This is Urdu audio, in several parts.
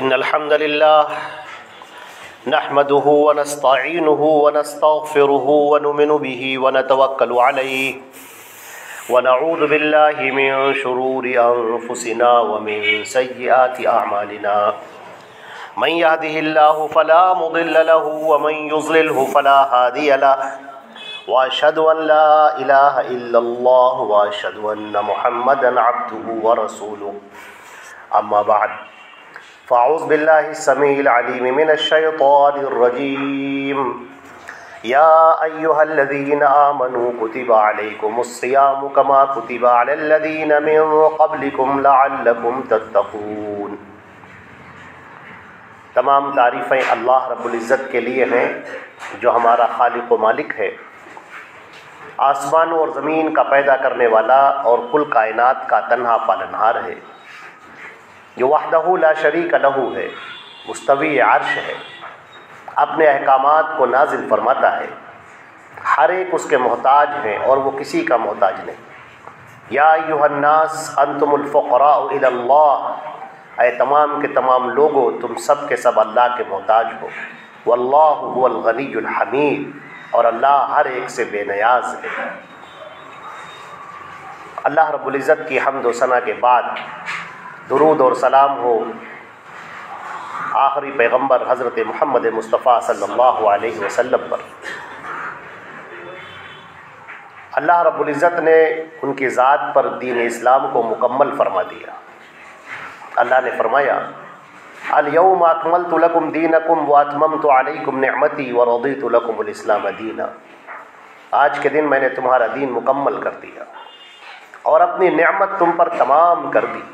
إن الحمد لله نحمده ونستعينه ونستغفره ونؤمن به ونتوكل عليه ونعوذ بالله من شرور أنفسنا ومن سيئات أعمالنا من يهده الله فلا مضل له ومن يضلله فلا هادي له وأشهد أن لا إله إلا الله وأشهد أن محمدا عبده ورسوله أما بعد فأعوذ بالله السميع العليم من الشيطان الرجيم يا أيها الذين آمنوا كتب عليكم الصيام كما كتب على الذين من قبلكم لعلكم تتقون۔ تمام تعریفیں اللہ رب العزت کے لیے ہیں جو ہمارا خالق و مالک ہے، آسمانوں اور زمین کا پیدا کرنے والا اور کل کائنات کا تنہا پالنہار ہے، جو وحدہ لا شریک لہ ہے، مستوی عرش ہے، اپنے احکامات کو نازل فرماتا ہے، ہر ایک اس کے محتاج ہیں اور وہ کسی کا محتاج نہیں۔ یا ایھا الناس انتم الفقراء الی اللہ، اے تمام کے تمام لوگوں تم سب کے سب اللہ کے محتاج ہو۔ واللہ هو الغنی الحمید، اور اللہ ہر ایک سے بے نیاز ہے۔ اللہ رب العزت کی حمد و ثنا کے بعد درود اور سلام ہو آخری پیغمبر حضرت محمد مصطفیٰ صلی اللہ علیہ وسلم پر۔ اللہ رب العزت نے ان کی ذات پر دین اسلام کو مکمل فرما دیا۔ اللہ نے فرمایا الیوم اکملت لکم دینکم واتممت علیکم نعمتی ورضیت لکم الاسلام دینا، آج کے دن میں نے تمہارا دین مکمل کر دیا اور اپنی نعمت تم پر تمام کر دی،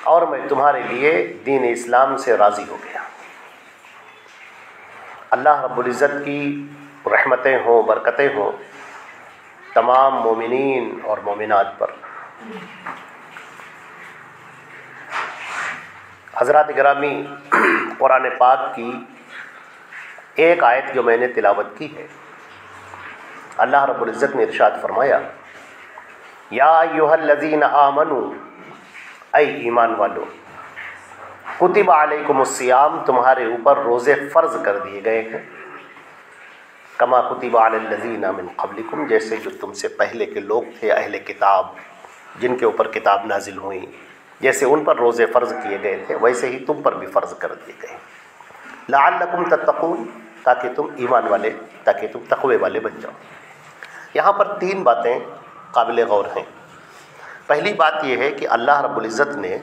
اور میں تمہارے لیے دین اسلام سے راضی ہو گیا۔ اللہ رب العزت کی رحمتیں ہوں، برکتیں ہوں تمام مومنین اور مومنات پر۔ حضرات گرامی، قرآن پاک کی ایک آیت جو میں نے تلاوت کی ہے، اللہ رب العزت نے ارشاد فرمایا یا ایھا الذین آمنوا، اے ایمان والو، کتب علیکم الصیام، تمہارے اوپر روزے فرض کر دیے گئے ہیں، کما کتب علی الذین من قبلکم، جیسے جو تم سے پہلے کے لوگ تھے اہل کتاب جن کے اوپر کتاب نازل ہوئی، جیسے ان پر روزے فرض کیے گئے تھے ویسے ہی تم پر بھی فرض کر دیے گئے، لعلکم تتقون، تاکہ تم ایمان والے، تاکہ تم تقوی والے بن جاؤ۔ یہاں پر تین باتیں قابل غور ہیں۔ پہلی بات یہ ہے کہ اللہ رب العزت نے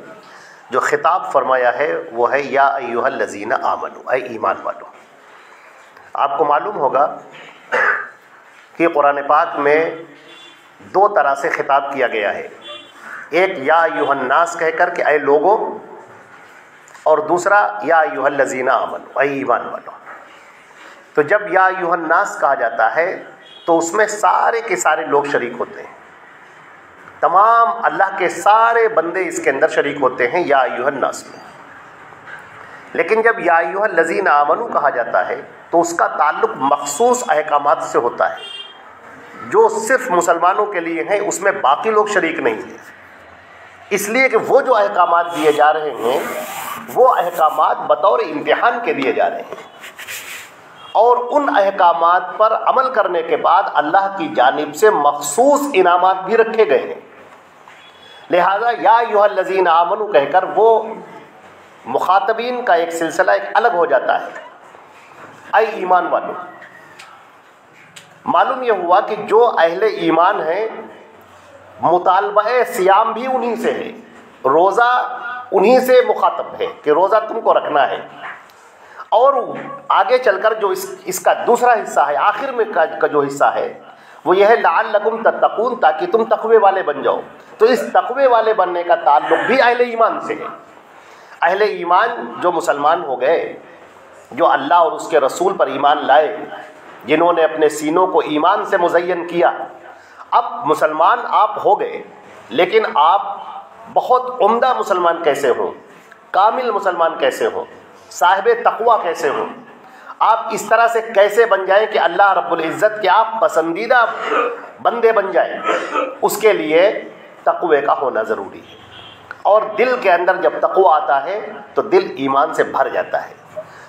جو خطاب فرمایا ہے وہ ہے یا ایھا الذین آمنوا، اے ایمان والو۔ آپ کو معلوم ہوگا کہ قرآن پاک میں دو طرح سے خطاب کیا گیا ہے، ایک یا ایھا الناس کہہ کر کہ اے لوگوں، اور دوسرا یا ایھا الذین آمنوا، اے ایمان والو۔ تو جب یا ایھا الناس کہا جاتا ہے تو اس میں سارے کے سارے لوگ شریک ہوتے ہیں، تمام اللہ کے سارے بندے اس کے اندر شریک ہوتے ہیں یا ایھا الناس میں۔ لیکن جب یا ایھا الذین آمنوا کہا جاتا ہے تو اس کا تعلق مخصوص احکامات سے ہوتا ہے جو صرف مسلمانوں کے لیے ہیں، اس میں باقی لوگ شریک نہیں ہیں، اس لیے کہ وہ جو احکامات دیے جا رہے ہیں وہ احکامات بطور امتحان کے دیے جا رہے ہیں، اور ان احکامات پر عمل کرنے کے بعد اللہ کی جانب سے مخصوص انعامات بھی رکھے گئے ہیں۔ لہذا یا ایھا الذین آمنوا کہہ کر وہ مخاطبین کا ایک سلسلہ ایک الگ ہو جاتا ہے، اے ایمان والو۔ معلوم یہ ہوا کہ جو اہل ایمان ہیں مطالبہ صیام بھی انہی سے ہے، روزہ انہی سے مخاطب ہے کہ روزہ تم کو رکھنا ہے، اور آگے چل کر جو اس کا دوسرا حصہ ہے، آخر میں کا جو حصہ ہے وہ یہ ہے لعلکم تتقون، تاکہ تم تقوی والے بن جاؤ۔ تو اس تقوی والے بننے کا تعلق بھی اہل ایمان سے ہے۔ اہل ایمان جو مسلمان ہو گئے، جو اللہ اور اس کے رسول پر ایمان لائے، جنہوں نے اپنے سینوں کو ایمان سے مزین کیا، اب مسلمان آپ ہو گئے، لیکن آپ بہت عمدہ مسلمان کیسے ہوں، کامل مسلمان کیسے ہوں، صاحب تقوی کیسے ہوں، آپ اس طرح سے کیسے بن جائیں کہ اللہ رب العزت کے آپ پسندیدہ بندے بن جائیں، اس کے لیے تقوی کا ہونا ضروری ہے۔ اور دل کے اندر جب تقویٰ آتا ہے تو دل ایمان سے بھر جاتا ہے.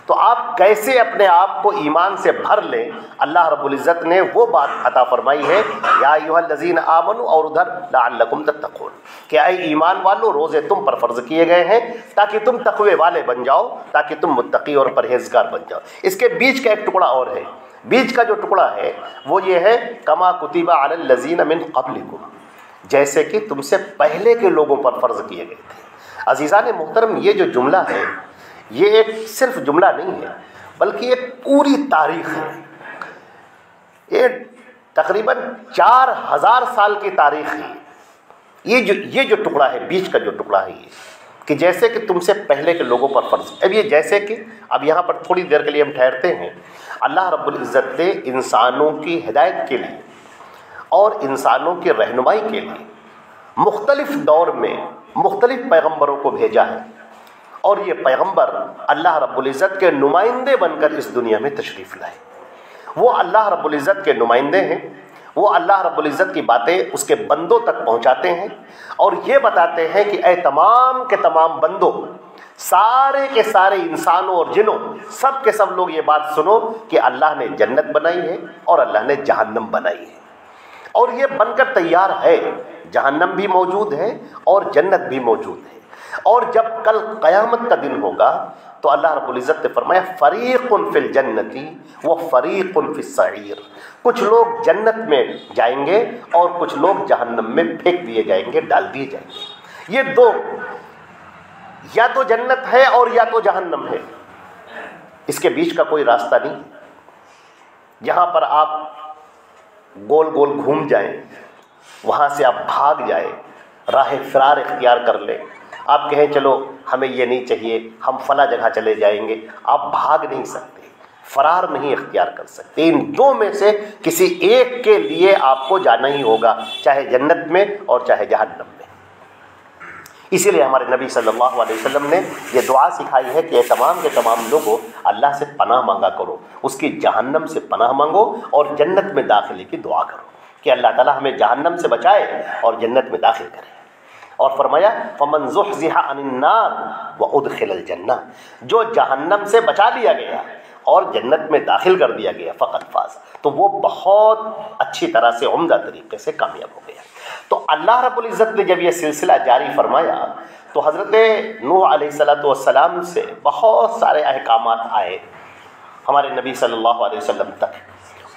تو آپ کیسے اپنے آپ کو ایمان سے بھر لیں؟ اللہ رب العزت نے وہ بات عطا فرمائی ہے یا ایھا الذین آمنوا، اور ادھر لعلکم تتقون، کہ اے ایمان والو روزے تم پر فرض کیے گئے ہیں تاکہ تم تقوی والے بن جاؤ، تاکہ تم متقی اور پرہیزگار بن جاؤ. اس کے بیچ کا ایک ٹکڑا اور ہے. بیچ کا جو ٹکڑا ہے وہ یہ ہے کما کتب علی الذین من قبلکم، جیسے کہ تم سے پہلے کے لوگوں پر فرض کیے گئے تھے. عزیزان محترم، یہ جو جملہ ہے یہ ایک صرف جملہ نہیں ہے بلکہ ایک پوری تاریخ ہے. یہ تقریباً 4000 سال کی تاریخ ہے. یہ جو ٹکڑا ہے، بیچ کا جو ٹکڑا ہے، یہ کہ جیسے کہ تم سے پہلے کے لوگوں پر فرض. اب یہ جیسے کہ اب یہاں پر تھوڑی دیر کے لیے ہم ٹھہرتے ہیں. اللہ رب العزت نے انسانوں کی ہدایت کے لیے اور انسانوں کی رہنمائی کے لیے مختلف دور میں مختلف پیغمبروں کو بھیجا ہے، اور یہ پیغمبر اللہ رب العزت کے نمائندے بن کر اس دنیا میں تشریف لائے. وہ اللہ رب العزت کے نمائندے ہیں. وہ اللہ رب العزت کی باتیں اس کے بندوں تک پہنچاتے ہیں اور یہ بتاتے ہیں کہ اے تمام کے تمام بندوں، سارے کے سارے انسانوں اور جنوں، سب کے سب لوگ یہ بات سنو کہ اللہ نے جنت بنائی ہے اور اللہ نے جہنم بنائی ہے، اور یہ بن کر تیار ہے. جہنم بھی موجود ہے اور جنت بھی موجود ہے. اور جب کل قیامت کا دن ہوگا تو اللہ رب العزت نے فرمایا فریق فی الجنت و فریق فی السعیر، کچھ لوگ جنت میں جائیں گے اور کچھ لوگ جہنم میں پھینک دیے جائیں گے، ڈال دیے جائیں گے. یہ دو، یا تو جنت ہے اور یا تو جہنم ہے. اس کے بیچ کا کوئی راستہ نہیں. جہاں پر آپ گول گول گھوم جائیں، وہاں سے آپ بھاگ جائیں، راہ فرار اختیار کر لیں. آپ کہیں چلو ہمیں یہ نہیں چاہیے، ہم فلاں جگہ چلے جائیں گے، آپ بھاگ نہیں سکتے، فرار نہیں اختیار کر سکتے. ان دو میں سے کسی ایک کے لیے آپ کو جانا ہی ہوگا، چاہے جنت میں اور چاہے جہنم میں. اسی لیے ہمارے نبی صلی اللہ علیہ وسلم نے یہ دعا سکھائی ہے کہ تمام کے تمام لوگوں اللہ سے پناہ مانگا کرو، اس کی جہنم سے پناہ مانگو اور جنت میں داخلے کی دعا کرو کہ اللہ تعالیٰ ہمیں جہنم سے بچائے اور جنت میں داخل کرے. اور فرمایا فمن زحزح عن النار وادخل الجنہ، جو جہنم سے بچا لیا گیا اور جنت میں داخل کر دیا گیا فقط فاز، تو وہ بہت اچھی طرح سے عمدہ طریقے سے کامیاب ہو گیا. تو اللہ رب العزت نے جب یہ سلسلہ جاری فرمایا تو حضرت نوح علیہ السلام سے بہت سارے احکامات آئے ہمارے نبی صلی اللہ علیہ وسلم تک.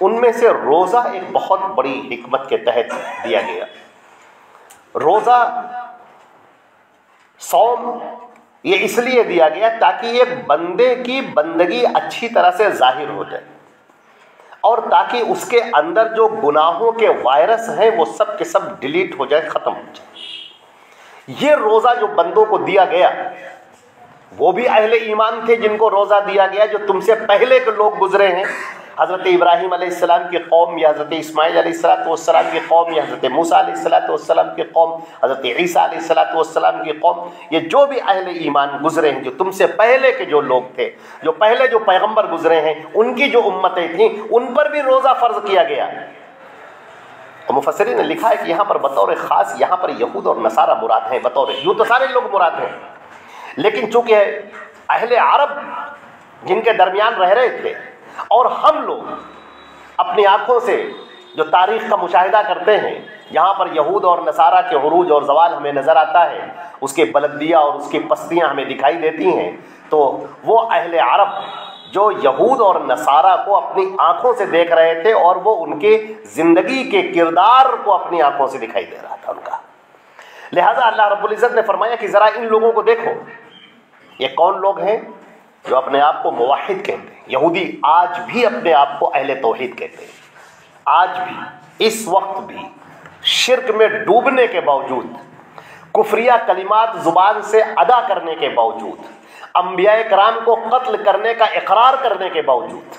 ان میں سے روزہ ایک بہت بڑی حکمت کے تحت دیا گیا. روزہ، صوم، یہ اس لیے دیا گیا تاکہ ایک بندے کی بندگی اچھی طرح سے ظاہر ہو جائے اور تاکہ اس کے اندر جو گناہوں کے وائرس ہیں وہ سب کے سب ڈیلیٹ ہو جائے، ختم ہو جائے. یہ روزہ جو بندوں کو دیا گیا، وہ بھی اہل ایمان تھے جن کو روزہ دیا گیا جو تم سے پہلے کے لوگ گزرے ہیں. حضرت ابراہیم علیہ السلام کی قوم، یا حضرت اسماعیل علیہ السلام کی قوم، یا حضرت موسیٰ علیہ السلام کی قوم، حضرت عیسیٰ علیہ السلام کی قوم، یہ جو بھی اہل ایمان گزرے ہیں، جو تم سے پہلے کے جو لوگ تھے، جو پہلے جو پیغمبر گزرے ہیں، ان کی جو امتیں تھیں ان پر بھی روزہ فرض کیا گیا. اور مفسرین نے لکھا ہے کہ یہاں پر بطور خاص یہاں پر یہود اور نصارہ مراد ہیں. بطور یوں تو سارے لوگ مراد ہیں، لیکن چونکہ اہل عرب جن کے درمیان رہ رہے تھے اور ہم لوگ اپنی آنکھوں سے جو تاریخ کا مشاہدہ کرتے ہیں، یہاں پر یہود اور نصارہ کے عروج اور زوال ہمیں نظر آتا ہے، اس کے بلندیاں اور اس کی پستیاں ہمیں دکھائی دیتی ہیں. تو وہ اہل عرب جو یہود اور نصارہ کو اپنی آنکھوں سے دیکھ رہے تھے اور وہ ان کے زندگی کے کردار کو اپنی آنکھوں سے دکھائی دے رہا تھا ان کا. لہذا اللہ رب العزت نے فرمایا کہ ذرا ان لوگوں کو دیکھو، یہ کون لوگ ہیں جو اپنے آپ کو موحد کہتے ہیں. یہودی آج بھی اپنے آپ کو اہل توحید کہتے ہیں. آج بھی، اس وقت بھی شرک میں ڈوبنے کے باوجود، کفریہ کلمات زبان سے ادا کرنے کے باوجود، انبیاء کرام کو قتل کرنے کا اقرار کرنے کے باوجود،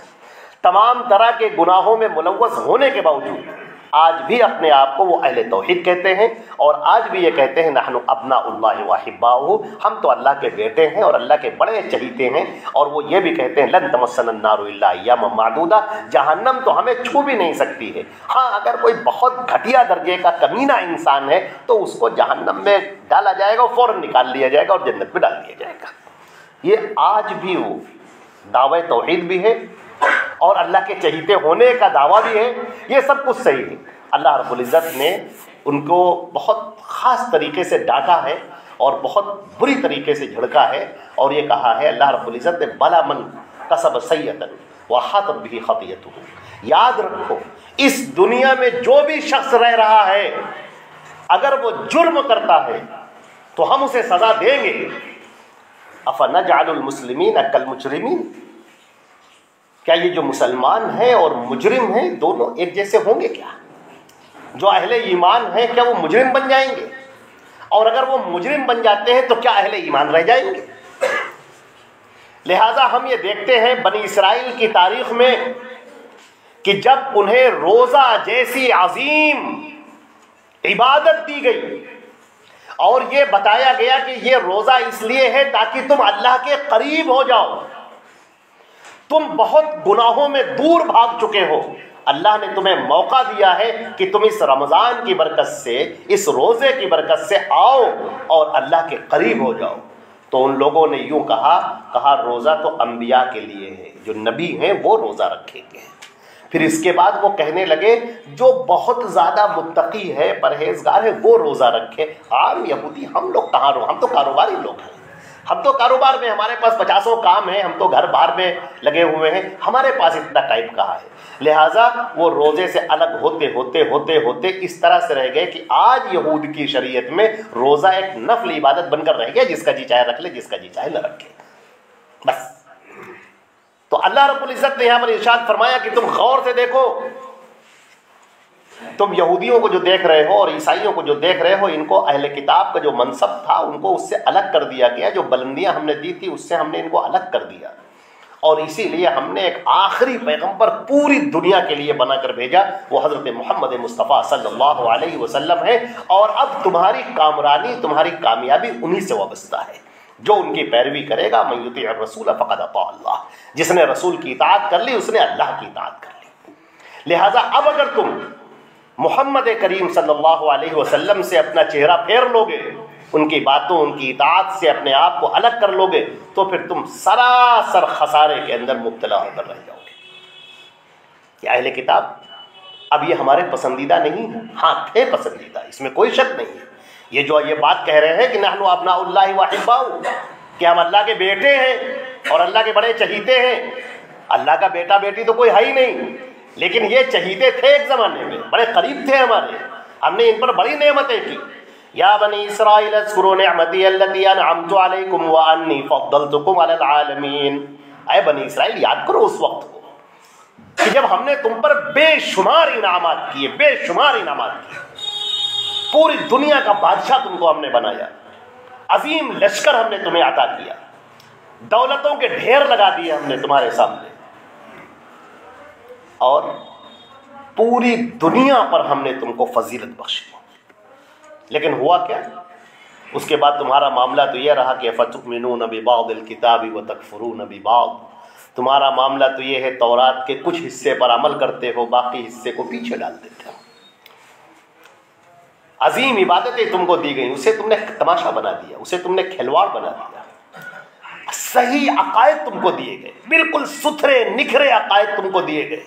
تمام طرح کے گناہوں میں ملوث ہونے کے باوجود، آج بھی اپنے آپ کو وہ اہل توحید کہتے ہیں اور آج بھی یہ کہتے ہیں نحن ابناء اللہ واحباؤہ، ہم تو اللہ کے بیٹے ہیں اور اللہ کے بڑے چہیتے ہیں، اور وہ یہ بھی کہتے ہیں لن تمسنا النار الا ایاما معدودہ، جہنم تو ہمیں چھو بھی نہیں سکتی ہے، ہاں اگر کوئی بہت گھٹیا درجے کا کمینہ انسان ہے تو اس کو جہنم میں ڈالا جائے گا، فوراً نکال لیا جائے گا اور جنت میں ڈال دیا جائے گا۔ یہ آج بھی وہ دعوی توحید بھی ہے اور اللہ کے چہیتے ہونے کا دعویٰ بھی ہے، یہ سب کچھ صحیح ہے۔ اللہ رب العزت نے ان کو بہت خاص طریقے سے ڈانٹا ہے اور بہت بری طریقے سے جھڑکا ہے، اور یہ کہا ہے اللہ رب العزت نے بلا من کسب سیئۃ وحاطت بہ خطیئتہ، یاد رکھو اس دنیا میں جو بھی شخص رہ رہا ہے اگر وہ جرم کرتا ہے تو ہم اسے سزا دیں گے۔ افنجعل المسلمین کالمجرمین، کیا یہ جو مسلمان ہیں اور مجرم ہیں دونوں ایک جیسے ہوں گے کیا؟ جو اہل ایمان ہیں کیا وہ مجرم بن جائیں گے؟ اور اگر وہ مجرم بن جاتے ہیں تو کیا اہل ایمان رہ جائیں گے؟ لہٰذا ہم یہ دیکھتے ہیں بنی اسرائیل کی تاریخ میں کہ جب انہیں روزہ جیسی عظیم عبادت دی گئی اور یہ بتایا گیا کہ یہ روزہ اس لیے ہے تاکہ تم اللہ کے قریب ہو جاؤ، تم بہت گناہوں میں دور بھاگ چکے ہو، اللہ نے تمہیں موقع دیا ہے کہ تم اس رمضان کی برکت سے، اس روزے کی برکت سے آؤ اور اللہ کے قریب ہو جاؤ، تو ان لوگوں نے یوں کہا روزہ تو انبیاء کے لیے ہے، جو نبی ہیں وہ روزہ رکھیں گے۔ پھر اس کے بعد وہ کہنے لگے جو بہت زیادہ متقی ہے، پرہیزگار ہے، وہ روزہ رکھے۔ عام یہودی ہم لوگ کہاں ہم تو کاروباری لوگ ہیں، ہم تو کاروبار میں، ہمارے پاس 50 کام ہیں، ہم تو گھر بار میں لگے ہوئے ہیں، ہمارے پاس اتنا ٹائم کہاں ہے؟ لہٰذا وہ روزے سے الگ ہوتے اس طرح سے رہ گئے کہ آج یہود کی شریعت میں روزہ ایک نفل عبادت بن کر رہ گیا، جس کا جی چاہے رکھ لے، جس کا جی چاہے نہ رکھے، بس۔ تو اللہ رب العزت نے یہاں پر ارشاد فرمایا کہ تم غور سے دیکھو، تم یہودیوں کو جو دیکھ رہے ہو اور عیسائیوں کو جو دیکھ رہے ہو، ان کو اہل کتاب کا جو منصب تھا ان کو اس سے الگ کر دیا گیا، جو بلندیاں ہم نے دی تھی اس سے ہم نے ان کو الگ کر دیا، اور اسی لیے ہم نے ایک آخری پیغمبر پوری دنیا کے لیے بنا کر بھیجا، وہ حضرت محمد مصطفیٰ صلی اللہ علیہ وسلم ہے، اور اب تمہاری کامرانی، تمہاری کامیابی انہی سے وابستہ ہے، جو ان کی پیروی کرے گا۔ من یطیع الرسول فقد اطاع اللہ، جس نے رسول کی اطاعت کر لی اس نے اللہ کی اطاعت کر لی۔ لہٰذا اب اگر تم محمد کریم صلی اللہ علیہ وسلم سے اپنا چہرہ پھیر لو گے، ان کی باتوں، ان کی اطاعت سے اپنے آپ کو الگ کر لو گے، تو پھر تم سراسر خسارے کے اندر مبتلا ہو کر رہ جاؤ گے۔ کہ اہل کتاب اب یہ ہمارے پسندیدہ نہیں ہیں، ہاں تھے پسندیدہ، اس میں کوئی شک نہیں ہے۔ یہ جو یہ بات کہہ رہے ہیں کہ نحن ابناء اللہ واحباؤہ، کہ ہم اللہ کے بیٹے ہیں اور اللہ کے بڑے چہیتے ہیں، اللہ کا بیٹا بیٹی تو کوئی ہے ہی نہیں، لیکن یہ چہیتے تھے ایک زمانے میں، بڑے قریب تھے ہمارے، ہم نے ان پر بڑی نعمتیں کی۔ یا بنی اسرائیل اذکروا نعمتی التی انعمت علیکم وانی فضلتکم علی العالمین، اے بنی اسرائیل یاد کرو اس وقت کو کہ جب ہم نے تم پر بے شمار انعامات کیے، بے شمار انعامات کیے، پوری دنیا کا بادشاہ تم کو ہم نے بنایا، عظیم لشکر ہم نے تمہیں عطا کیا، دولتوں کے ڈھیر لگا دیے ہم نے تمہارے سامنے، اور پوری دنیا پر ہم نے تم کو فضیلت بخشی۔ لیکن ہوا کیا؟ اس کے بعد تمہارا معاملہ تو یہ رہا کہ فتؤمنون ببعض الکتاب وتکفرون ببعض، تمہارا معاملہ تو یہ ہے تورات کے کچھ حصے پر عمل کرتے ہو، باقی حصے کو پیچھے ڈال دیتے ہو۔ عظیم عبادتیں تم کو دی گئیں، اسے تم نے تماشا بنا دیا، اسے تم نے کھلواڑ بنا دیا۔ صحیح عقائد تم کو دیے گئے، بالکل ستھرے نکھرے عقائد تم کو دیے گئے،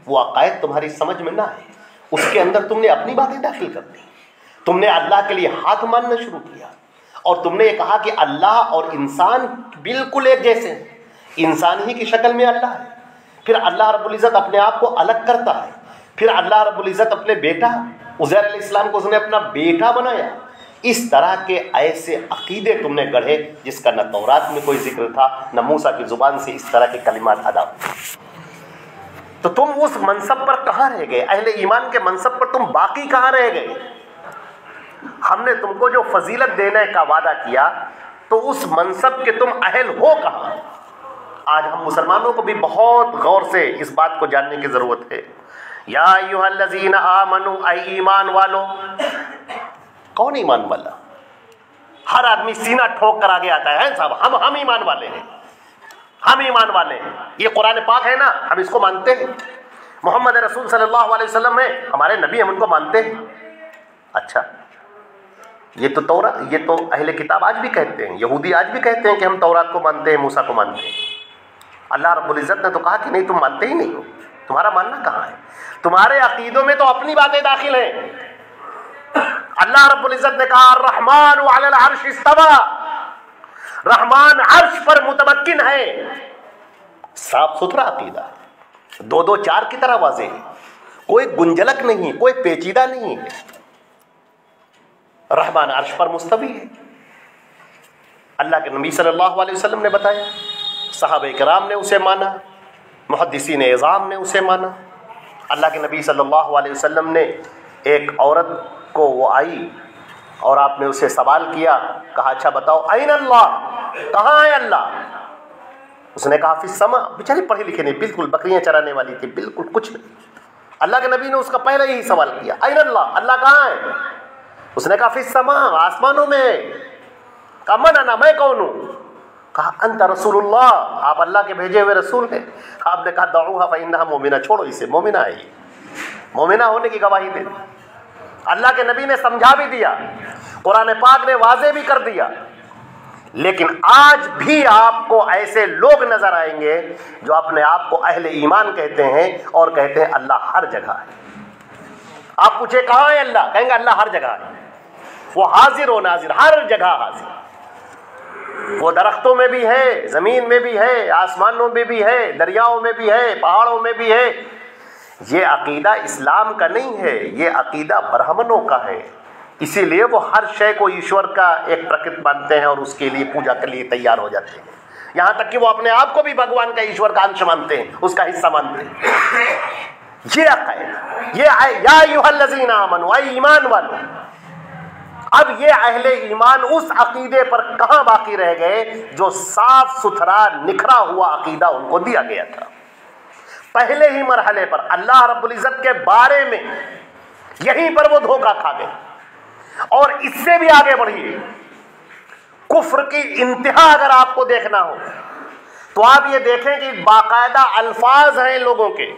وہ عقائد تمہاری سمجھ میں نہ آئے، اس کے اندر تم نے اپنی باتیں داخل کر دی، تم نے اللہ کے لیے ہاتھ ماننا شروع کیا، اور تم نے یہ کہا کہ اللہ اور انسان بالکل ایک جیسے ہیں، انسان ہی کی شکل میں اللہ ہے، پھر اللہ رب العزت اپنے آپ کو الگ کرتا ہے، پھر اللہ رب العزت اپنے بیٹا عزیر علیہ السلام کو اس نے اپنا بیٹا بنایا۔ اس طرح کے ایسے عقیدے تم نے گڑھے جس کا نہ تورات میں کوئی ذکر تھا، نہ موسیٰ کی زبان سے اس طرح کے کلمات ادا ہوئے۔ تو تم اس منصب پر کہاں رہ گئے؟ اہل ایمان کے منصب پر تم باقی کہاں رہ گئے؟ ہم نے تم کو جو فضیلت دینے کا وعدہ کیا تو اس منصب کے تم اہل ہو کہاں؟ آج ہم مسلمانوں کو بھی بہت غور سے اس بات کو جاننے کی ضرورت ہے یا ایھا الذین آمنو، اے ایمان والو. کون ایمان والا؟ ہر آدمی سینہ ٹھوک کر آگے آتا ہے صاحب ہم ایمان والے ہیں، ہم ایمان والے ہیں. یہ قرآن پاک ہے نا، ہم اس کو مانتے ہیں. محمد رسول صلی اللہ علیہ وسلم ہے ہمارے نبی، ہم ان کو مانتے ہیں. اچھا یہ تو اہل کتاب آج بھی کہتے ہیں، یہودی آج بھی کہتے ہیں کہ ہم تورات کو مانتے ہیں، موسیٰ کو مانتے ہیں. اللہ رب العزت نے تو کہا کہ نہیں، تم مانتے ہی نہیں ہو، تمہارا ماننا کہاں ہے؟ تمہارے عقیدوں میں تو اپنی باتیں داخل ہیں. اللہ رب العزت نے کہا الرحمن علی العرش استوى، رحمان عرش پر متمکن ہے. صاف ستھرا عقیدہ، 2-2-4 کی طرح واضح ہے، کوئی گنجلک نہیں، کوئی پیچیدہ نہیں ہے. رحمان عرش پر مستوی ہے. اللہ کے نبی صلی اللہ علیہ وسلم نے بتایا، صحابہ کرام نے اسے مانا، محدثین اعظام نے اسے مانا. اللہ کے نبی صلی اللہ علیہ وسلم نے ایک عورت کو وہ آئی اور آپ نے اسے سوال کیا، کہا اچھا بتاؤ این اللہ، کہاں ہے اللہ؟ اس نے کہا فی السماء. بیچاری پڑھے لکھے نہیں، بالکل بکریاں چرانے والی تھی، بالکل کچھ نہیں. اللہ کے نبی نے اس کا پہلے یہی سوال کیا این اللہ، اللہ کہاں ہے؟ اس نے کہا فی السماء، آسمانوں میں. کہا من انا، میں کون ہوں؟ کہا انت رسول اللہ، آپ اللہ کے بھیجے ہوئے رسول ہیں. آپ نے کہا دعوها فانها مومنہ، چھوڑو اسے، مومنہ ہے یہ، مومنہ ہونے کی گواہی دے. اللہ کے نبی نے سمجھا بھی دیا، قرآن پاک نے واضح بھی کر دیا. لیکن آج بھی آپ کو ایسے لوگ نظر آئیں گے جو اپنے آپ کو اہل ایمان کہتے ہیں اور کہتے ہیں اللہ ہر جگہ ہے. آپ پوچھے کہاں ہے اللہ، کہیں گے اللہ ہر جگہ ہے. وہ حاضر و ناظر، ہر جگہ حاضر. وہ درختوں میں بھی ہے، زمین میں بھی ہے، آسمانوں میں بھی ہے، دریاؤں میں بھی ہے، پہاڑوں میں بھی ہے. یہ عقیدہ اسلام کا نہیں ہے، یہ عقیدہ برہمنوں کا ہے. اسی لیے وہ ہر شے کو ایشور کا ایک پرکرت مانتے ہیں اور اس کے لیے پوجا کے لیے تیار ہو جاتے ہیں. یہاں تک کہ وہ اپنے آپ کو بھی بھگوان کا، ایشور کا انش مانتے ہیں، اس کا حصہ مانتے ہیں. یہ عقیدہ، یہ یا ایھا الذین آمنوا، اے ایمان والو. اب یہ اہل ایمان اس عقیدے پر کہاں باقی رہ گئے جو صاف ستھرا نکھرا ہوا عقیدہ ان کو دیا گیا تھا. پہلے ہی مرحلے پر اللہ رب العزت کے بارے میں یہیں پر وہ دھوکہ کھا گئے. اور اس سے بھی آگے بڑھیے، کفر کی انتہا اگر آپ کو دیکھنا ہو تو آپ یہ دیکھیں کہ باقاعدہ الفاظ ہیں لوگوں کے.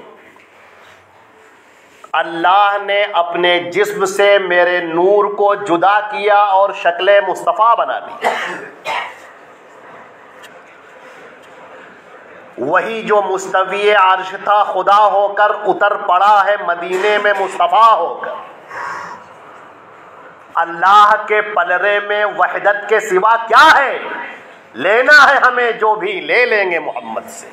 اللہ نے اپنے جسم سے میرے نور کو جدا کیا اور شکل مصطفیٰ بنا دی. وہی جو مستوی عرش تھا خدا ہو کر اتر پڑا ہے مدینے میں مصطفیٰ ہو کر. اللہ کے پلرے میں وحدت کے سوا کیا ہے؟ لینا ہے ہمیں جو بھی لے لیں گے محمد سے.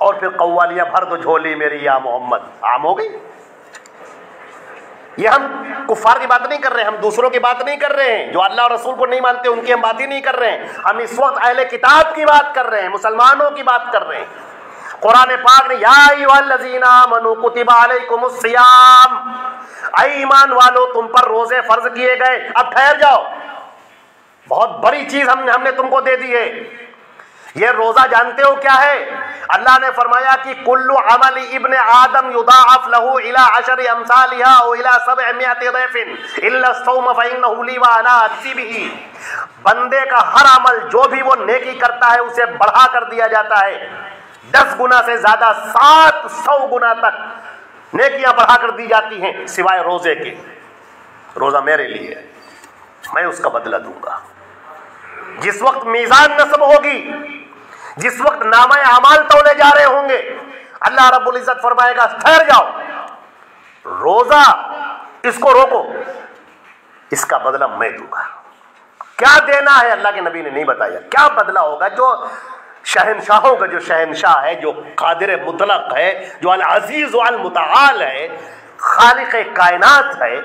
اور پھر قوالیاں بھر دو جھولی میری یا محمد، عام ہو گئی. یہ ہم کفار کی بات نہیں کر رہے ہیں، ہم دوسروں کی بات نہیں کر رہے ہیں جو اللہ اور رسول کو نہیں مانتے، ان کی ہم بات ہی نہیں کر رہے ہیں. ہم اس وقت اہل کتاب کی بات کر رہے ہیں، مسلمانوں کی بات کر رہے ہیں. قرآن پاک نے یا ایھا الذین آمنوا کتب علیکم الصیام، اے ایمان والو تم پر روزے فرض کیے گئے. اب ٹھہر جاؤ، بہت بڑی چیز ہم نے تم کو دے دی ہے. یہ روزہ جانتے ہو کیا ہے؟ اللہ نے فرمایا کہ کل عمل ابن آدم یضاعف له الى 10 امثالها او الى 700 ضعف الا الصوم فانه لي وانا اجزي به. بندے کا ہر عمل جو بھی وہ نیکی کرتا ہے اسے بڑھا کر دیا جاتا ہے 10 گنا سے زیادہ، 700 گنا تک نیکیاں بڑھا کر دی جاتی ہیں سوائے روزے کے. روزہ میرے لیے ہے، میں اس کا بدلہ دوں گا. جس وقت میزان نصب ہوگی، جس وقت نامہ اعمال تولے جا رہے ہوں گے، اللہ رب العزت فرمائے گا ٹھہر جاؤ، روزہ اس کو روکو، اس کا بدلہ میں دوں گا. کیا دینا ہے اللہ کے نبی نے نہیں بتایا. کیا بدلہ ہوگا؟ جو شہنشاہوں کا جو شہنشاہ ہے، جو قادر مطلق ہے، جو العزیز والمتعال ہے، خالق کائنات ہے،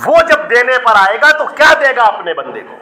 وہ جب دینے پر آئے گا تو کیا دے گا اپنے بندے کو؟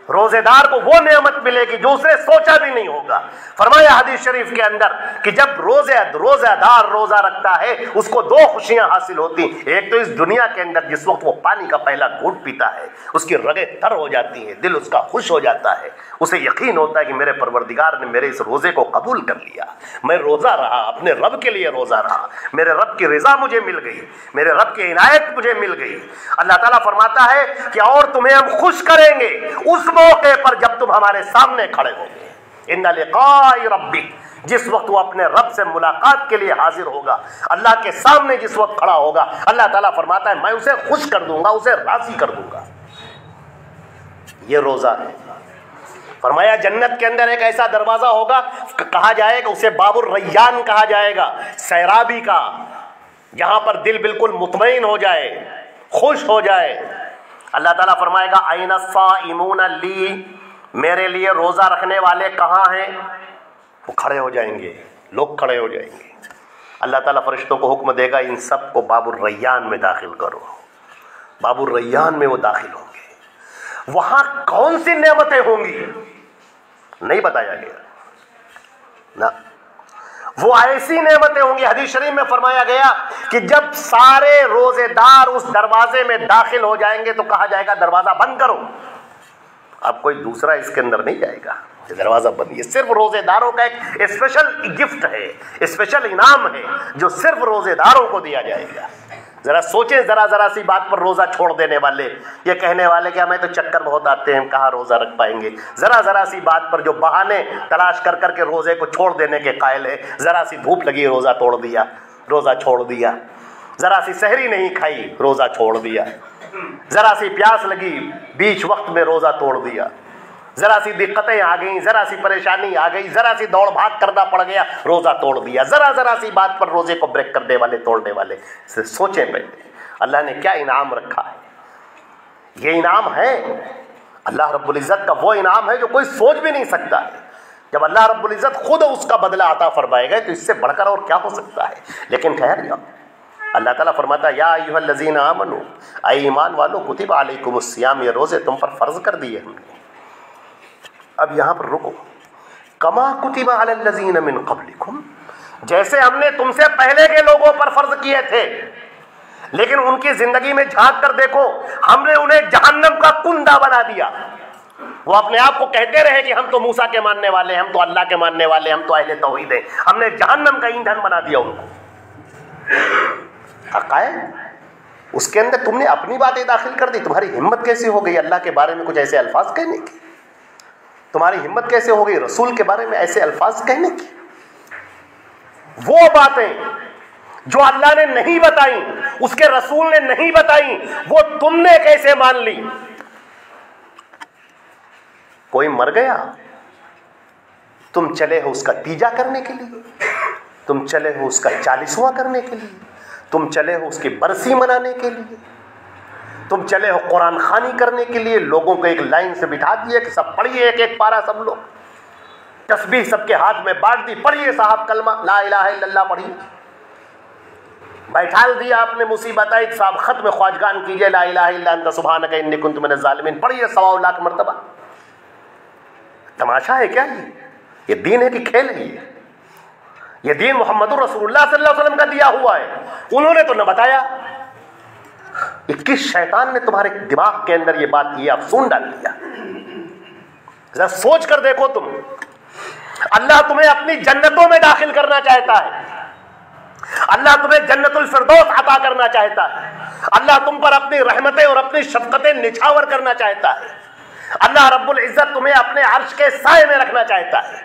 روزے دار کو وہ نعمت ملے گی جو اس نے سوچا بھی نہیں ہوگا۔ فرمایا حدیث شریف کے اندر کہ جب روزہ دار روزہ رکھتا ہے اس کو دو خوشیاں حاصل ہوتی ہیں۔ ایک تو اس دنیا کے اندر جس وقت وہ پانی کا پہلا گھونٹ پیتا ہے اس کی رگیں تر ہو جاتی ہیں، دل اس کا خوش ہو جاتا ہے، اسے یقین ہوتا ہے کہ میرے پروردگار نے میرے اس روزے کو قبول کر لیا، میں روزہ رہا، اپنے رب کے لیے روزہ رہا، میرے رب کی رضا مجھے مل گئی، میرے رب کی عنایت مجھے مل گئی۔ اللہ تعالیٰ فرماتا ہے کہ اور تمہیں ہم خوش کریں گے اس موقع پر جب تم ہمارے سامنے کھڑے ہو گے۔ ان لقاء ربک، جس وقت وہ اپنے رب سے ملاقات کے لیے حاضر ہوگا، اللہ کے سامنے جس وقت کھڑا ہوگا، اللہ تعالیٰ فرماتا ہے میں اسے خوش کر دوں گا، اسے راضی کر دوں گا۔ یہ روزہ ہے۔ فرمایا جنت کے اندر ایک ایسا دروازہ ہوگا، کہا جائے گا اسے باب الریان کہا جائے گا، سیرابی کا، جہاں پر دل بالکل مطمئن ہو جائے، خوش ہو جائے۔ اللہ تعالیٰ فرمائے گا این الصائمون لی، میرے لیے روزہ رکھنے والے کہاں ہیں؟ وہ کھڑے ہو جائیں گے، لوگ کھڑے ہو جائیں گے۔ اللہ تعالیٰ فرشتوں کو حکم دے گا ان سب کو باب الریان میں داخل کرو۔ باب الریان میں وہ داخل ہوں گے۔ وہاں کون سی نعمتیں ہوں گی نہیں بتایا گیا نہ، وہ ایسی نعمتیں ہوں گی۔ حدیث شریف میں فرمایا گیا کہ جب سارے روزے دار اس دروازے میں داخل ہو جائیں گے تو کہا جائے گا دروازہ بند کرو، اب کوئی دوسرا اس کے اندر نہیں جائے گا، یہ دروازہ بند۔ یہ صرف روزے داروں کا ایک اسپیشل گفٹ ہے، اسپیشل انعام ہے جو صرف روزے داروں کو دیا جائے گا۔ ذرا سوچیں، ذرا سی بات پر روزہ چھوڑ دینے والے، یہ کہنے والے کہ ہمیں تو چکر بہت آتے ہیں، کہاں روزہ رکھ پائیں گے، ذرا سی بات پر جو بہانے تلاش کر کے روزے کو چھوڑ دینے کے قائل ہے، ذرا سی دھوپ لگی روزہ توڑ دیا، روزہ چھوڑ دیا، ذرا سی سحری نہیں کھائی روزہ چھوڑ دیا، ذرا سی پیاس لگی بیچ وقت میں روزہ توڑ دیا، ذرا سی دقتیں آ گئیں، ذرا سی پریشانی آ گئی، ذرا سی دوڑ بھاگ کرنا پڑ گیا، روزہ توڑ دیا، ذرا سی بات پر روزے کو بریک کرنے والے، توڑنے والے۔ سوچیں پہلے اللہ نے کیا انعام رکھا ہے۔ یہ انعام ہے اللہ رب العزت کا، وہ انعام ہے جو کوئی سوچ بھی نہیں سکتا ہے۔ جب اللہ رب العزت خود اس کا بدلہ عطا فرمائے گا تو اس سے بڑھ کر اور کیا ہو سکتا ہے۔ لیکن ٹھہر جاؤ، اللہ تعالیٰ فرماتا ہے یا ایھا الذین آمنوا، اے ایمان والو، کتب علیکم الصیام، یہ روزے تم پر فرض کر دیے ہم نے۔ اب یہاں پر رکو، کما کتب علی الذین من قبلکم، جیسے ہم نے تم سے پہلے کے لوگوں پر فرض کیے تھے، لیکن ان کی زندگی میں جھانک کر دیکھو، ہم نے انہیں جہنم کا کنڈا بنا دیا۔ وہ اپنے آپ کو کہتے رہے کہ ہم تو موسیٰ کے ماننے والے ہیں، ہم تو اللہ کے ماننے والے ہیں، ہم تو اہل توحید ہیں، ہم نے جہنم کا ایندھن بنا دیا ان کو۔ حقائق اس کے اندر تم نے اپنی باتیں داخل کر دی، تمہاری ہمت کیسے ہو گئی اللہ کے بارے میں کچھ ایسے الفاظ کہنے کی؟ تمہاری ہمت کیسے ہو گئی رسول کے بارے میں ایسے الفاظ کہنے کی؟ وہ باتیں جو اللہ نے نہیں بتائیں، اس کے رسول نے نہیں بتائیں، وہ تم نے کیسے مان لی؟ کوئی مر گیا، تم چلے ہو اس کا تیجا کرنے کے لیے، تم چلے ہو اس کا 40واں کرنے کے لیے، تم چلے ہو اس کی برسی منانے کے لیے، تم چلے ہو قرآن خوانی کرنے کے لیے، لوگوں کو ایک لائن سے بٹھا دیے کہ سب پڑھیے ایک پارا، سب لوگ تسبیح سب کے ہاتھ میں بانٹ دی، پڑھیے صاحب کلمہ لا الہ الا اللہ پڑھیے، بیٹھال دیا آپ نے مصیبت آئی صاحب ختم خواجگان کیجئے لا الہ الا انت سبحانک انی کنت من الظالمین، پڑھیے 100 لاکھ مرتبہ۔ تماشا ہے کیا یہ دین ہے کہ کھیل ہے؟ یہ دین محمد رسول اللہ صلی اللہ علیہ وسلم کا دیا ہوا ہے، انہوں نے تو نہ بتایا۔ یہ کس شیطان نے تمہارے دماغ کے اندر یہ بات، یہ افسون ڈال دیا؟ ذرا سوچ کر دیکھو تم، اللہ تمہیں اپنی جنتوں میں داخل کرنا چاہتا ہے، اللہ تمہیں جنت الفردوس عطا کرنا چاہتا ہے، اللہ تم پر اپنی رحمتیں اور اپنی شفقتیں نچھاور کرنا چاہتا ہے، اللہ رب العزت تمہیں اپنے عرش کے سائے میں رکھنا چاہتا ہے،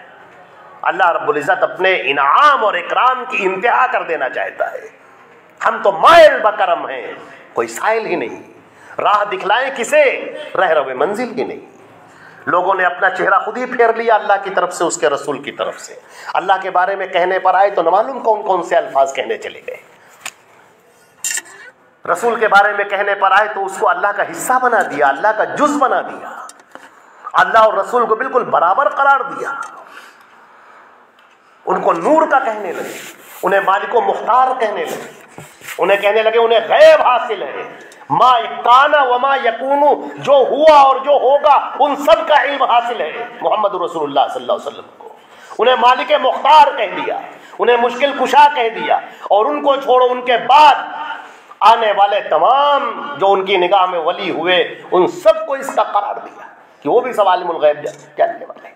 اللہ رب العزت اپنے انعام اور اکرام کی انتہا کر دینا چاہتا ہے۔ ہم تو مائل بکرم ہیں، کوئی سائل ہی نہیں، راہ دکھلائیں کسے؟ رہ روے منزل ہی نہیں۔ لوگوں نے اپنا چہرہ خود ہی پھیر لیا اللہ کی طرف سے، اس کے رسول کی طرف سے۔ اللہ کے بارے میں کہنے پر آئے تو نہ معلوم کون کون سے الفاظ کہنے چلے گئے، رسول کے بارے میں کہنے پر آئے تو اس کو اللہ کا حصہ بنا دیا، اللہ کا جز بنا دیا، اللہ اور رسول کو بالکل برابر قرار دیا، ان کو نور کا کہنے لگے، انہیں مالک و مختار کہنے لگے، انہیں کہنے لگے انہیں غیب حاصل ہے، ما کانا وما یکونو، جو ہوا اور جو ہوگا ان سب کا علم حاصل ہے محمد رسول اللہ صلی اللہ علیہ وسلم کو۔ انہیں مالک مختار کہہ دیا، انہیں مشکل کشا کہہ دیا، اور ان کو چھوڑو ان کے بعد آنے والے تمام جو ان کی نگاہ میں ولی ہوئے ان سب کو اس کا قرار دیا کہ وہ بھی سب عالم الغیب جاننے والے ہیں۔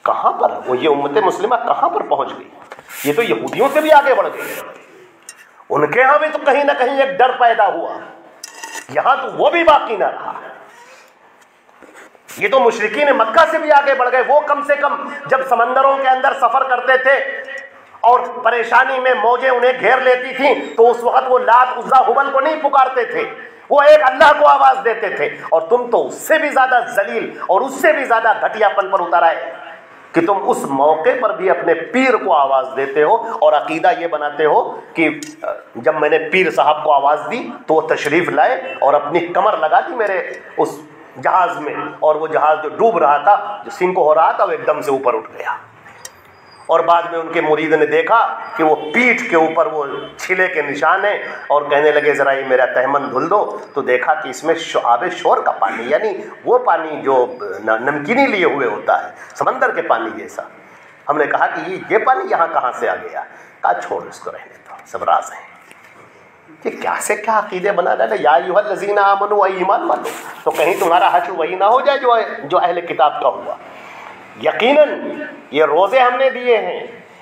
کہاں پر وہ یہ امت مسلمہ کہاں پر پہنچ گئی؟ یہ تو یہودیوں سے بھی آگے بڑھ گئی، ان کے ہاں بھی تو کہیں نہ کہیں ایک ڈر پیدا ہوا، یہاں تو وہ بھی باقی نہ رہا۔ یہ تو مشرکین مکہ سے بھی آگے بڑھ گئے، وہ کم سے کم جب سمندروں کے اندر سفر کرتے تھے اور پریشانی میں موجیں انہیں گھیر لیتی تھیں تو اس وقت وہ لات عزا ہبل کو نہیں پکارتے تھے، وہ ایک اللہ کو آواز دیتے تھے، اور تم تو اس سے بھی زیادہ ذلیل اور اس سے بھی زیادہ گھٹیا پن پر اتر آئے کہ تم اس موقع پر بھی اپنے پیر کو آواز دیتے ہو اور عقیدہ یہ بناتے ہو کہ جب میں نے پیر صاحب کو آواز دی تو وہ تشریف لائے اور اپنی کمر لگا دی میرے اس جہاز میں، اور وہ جہاز جو ڈوب رہا تھا، جو سنک ہو رہا تھا، وہ ایک دم سے اوپر اٹھ گیا۔ اور بعد میں ان کے مرید نے دیکھا کہ وہ پیٹھ کے اوپر وہ چھلے کے نشان ہیں، اور کہنے لگے ذرا یہ میرا تہمن دھل دو، تو دیکھا کہ اس میں آب شور کا پانی، یعنی وہ پانی جو نمکینی لیے ہوئے ہوتا ہے، سمندر کے پانی جیسا۔ ہم نے کہا کہ یہ پانی یہاں کہاں سے آ گیا؟ کہا چھوڑ اس کو، رہنے دو، سب راز ہیں۔ کہ کیا سے کیا عقیدے بنا ڈالے، یا ایھا الذین آمنوا، ایمان والو، تو کہیں تمہارا حشر وہی نہ ہو جائے جو اہل کتاب کا ہوا۔ یقیناً یہ روزے ہم نے دیے ہیں،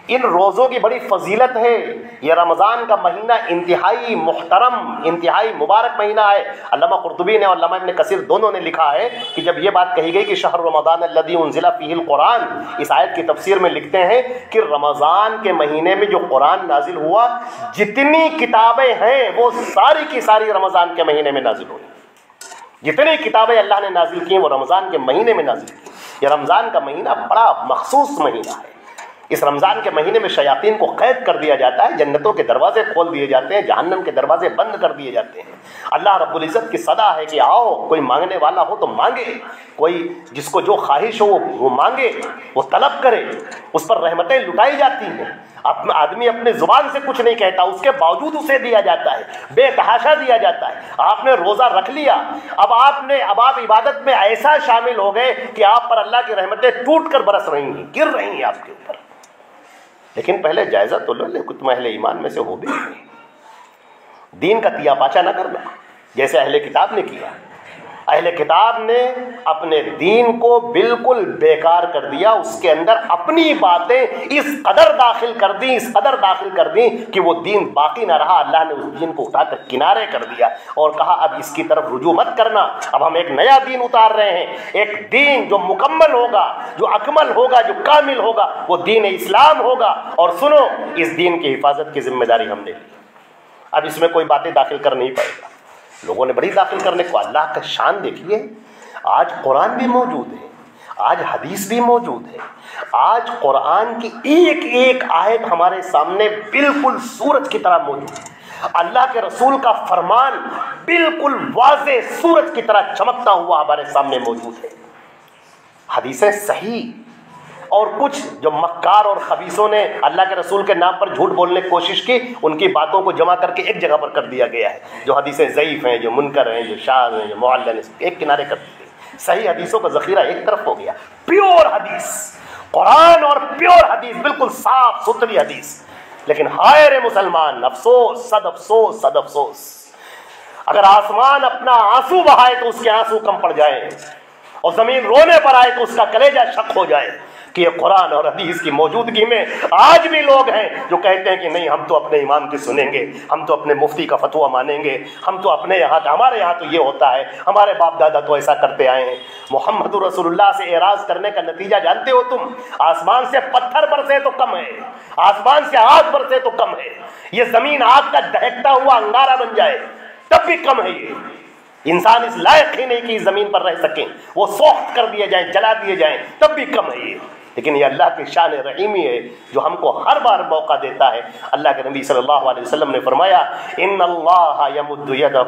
ان روزوں کی بڑی فضیلت ہے۔ یہ رمضان کا مہینہ انتہائی محترم، انتہائی مبارک مہینہ ہے۔ علامہ قرطبی نے اور علامہ ابن کثیر دونوں نے لکھا ہے کہ جب یہ بات کہی گئی کہ شہر رمضان الذی انزل فیہ القرآن، اس آیت کی تفسیر میں لکھتے ہیں کہ رمضان کے مہینے میں جو قرآن نازل ہوا، جتنی کتابیں ہیں وہ ساری کی ساری رمضان کے مہینے میں نازل ہوئی۔ جتنی کتابیں اللہ نے نازل کی وہ رمضان کے مہینے میں نازل کی۔ یہ رمضان کا مہینہ بڑا مخصوص مہینہ ہے۔ اس رمضان کے مہینے میں شیاطین کو قید کر دیا جاتا ہے، جنتوں کے دروازے کھول دیے جاتے ہیں، جہنم کے دروازے بند کر دیے جاتے ہیں۔ اللہ رب العزت کی صدا ہے کہ آؤ، کوئی مانگنے والا ہو تو مانگے، کوئی جس کو جو خواہش ہو وہ مانگے، وہ طلب کرے، اس پر رحمتیں لٹائی جاتی ہیں۔ آدمی اپنے زبان سے کچھ نہیں کہتا، اس کے باوجود اسے دیا جاتا ہے، بے تحاشا دیا جاتا ہے۔ آپ نے روزہ رکھ لیا، اب آپ عبادت میں ایسا شامل ہو گئے کہ آپ پر اللہ کی رحمتیں ٹوٹ کر برس رہی ہیں، گر رہی ہیں آپ کے اوپر۔ لیکن پہلے جائزہ تو لو، تم اہل ایمان میں سے ہو بھی نہیں۔ دین کا تیا پاچا نہ کرنا جیسے اہل کتاب نے کیا۔ اہل کتاب نے اپنے دین کو بالکل بیکار کر دیا، اس کے اندر اپنی باتیں اس قدر داخل کر دیں کہ وہ دین باقی نہ رہا۔ اللہ نے اس دین کو اٹھا کر کنارے کر دیا اور کہا اب اس کی طرف رجوع مت کرنا، اب ہم ایک نیا دین اتار رہے ہیں، ایک دین جو مکمل ہوگا، جو اکمل ہوگا، جو کامل ہوگا، وہ دین اسلام ہوگا۔ اور سنو، اس دین کی حفاظت کی ذمہ داری ہم نے لی، اب اس میں کوئی باتیں داخل کر نہیں پائے گا۔ لوگوں نے بڑی داخل کرنے کو، اللہ کا شان دیکھیے، آج قرآن بھی موجود ہے، آج حدیث بھی موجود ہے، آج قرآن کی ایک ایک آیت ہمارے سامنے بالکل سورج کی طرح موجود ہے۔ اللہ کے رسول کا فرمان بالکل واضح سورج کی طرح چمکتا ہوا ہمارے سامنے موجود ہے۔ حدیثیں صحیح، اور کچھ جو مکار اور خبیثوں نے اللہ کے رسول کے نام پر جھوٹ بولنے کی کوشش کی، ان کی باتوں کو جمع کر کے ایک جگہ پر کر دیا گیا ہے۔ جو حدیثیں ضعیف ہیں، جو منکر ہیں، جو شاذ ہیں، جو معلل ہیں، ایک کنارے کر دی گئی۔ صحیح حدیثوں کا ذخیرہ ایک طرف ہو گیا، پیور حدیث، قرآن اور پیور حدیث، بالکل صاف ستھری حدیث۔ لیکن ہائے رے مسلمان، افسوس، صد افسوس، صد افسوس، اگر آسمان اپنا آنسو بہائے تو اس کے آنسو کم پڑ جائیں، اور زمین رونے پر آئے تو اس کا کلیجہ شق ہو جائے کہ یہ قرآن اور حدیث کی موجودگی میں آج بھی لوگ ہیں جو کہتے ہیں کہ نہیں، ہم تو اپنے امام کی سنیں گے، ہم تو اپنے مفتی کا فتویٰ مانیں گے، ہم تو ہمارے یہاں تو یہ ہوتا ہے، ہمارے باپ دادا تو ایسا کرتے آئے ہیں۔ محمد رسول اللہ سے اعراض کرنے کا نتیجہ جانتے ہو تم؟ آسمان سے پتھر برسے تو کم ہے، آسمان سے آگ برسے تو کم ہے، یہ زمین آگ کا دہکتا ہوا انگارہ بن جائے تب بھی کم ہے۔ یہ انسان اس لائق ہی نہیں کہ اس زمین پر رہ سکیں، وہ سوخت کر دیے جائیں، جلا دیے جائیں، تب بھی کم ہے۔ لیکن یہ اللہ کی شان رحیمی ہے جو ہم کو ہر بار موقع دیتا ہے۔ اللہ کے نبی صلی اللہ علیہ وسلم نے فرمایا ان اللہ یمد یدہ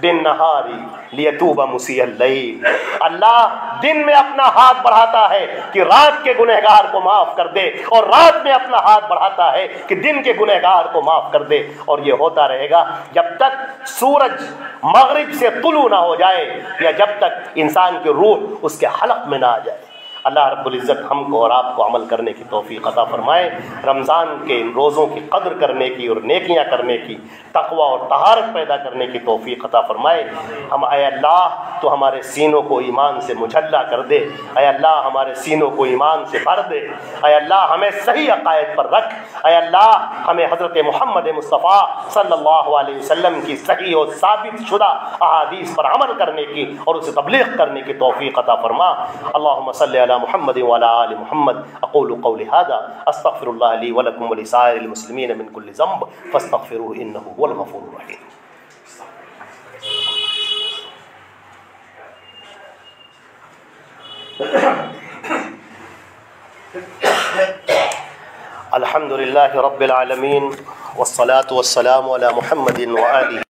بالنہار لیتوب مسیء اللیل، اللہ دن میں اپنا ہاتھ بڑھاتا ہے کہ رات کے گنہگار کو معاف کر دے، اور رات میں اپنا ہاتھ بڑھاتا ہے کہ دن کے گنہگار کو معاف کر دے، اور یہ ہوتا رہے گا جب تک سورج مغرب سے طلوع نہ ہو جائے یا جب تک انسان کی روح اس کے حلق میں نہ آ جائے۔ اللہ رب العزت ہم کو اور آپ کو عمل کرنے کی توفیق عطا فرمائے، رمضان کے ان روزوں کی قدر کرنے کی اور نیکیاں کرنے کی، تقوی اور طہارت پیدا کرنے کی توفیق عطا فرمائے۔ ہم اے اللہ تو ہمارے سینوں کو ایمان سے مجھلا کر دے، اے اللہ ہمارے سینوں کو ایمان سے بھر دے، اے اللہ ہمیں صحیح عقائد پر رکھ، اے اللہ ہمیں حضرت محمد مصطفیٰ صلی اللہ علیہ وسلم کی صحیح اور ثابت شدہ احادیث پر عمل کرنے کی اور اسے تبلیغ کرنے کی توفیق عطا فرما۔ اللہم صلی علی محمد وعلی آل محمد۔ اقول قولی ھذا استغفر اللہ لی ولکم ولسائر المسلمین من کل ذنب فاستغفروہ انہ هو الغفور الرحیم۔ الحمد للہ رب العالمین والصلاة والسلام علی محمد وآلہ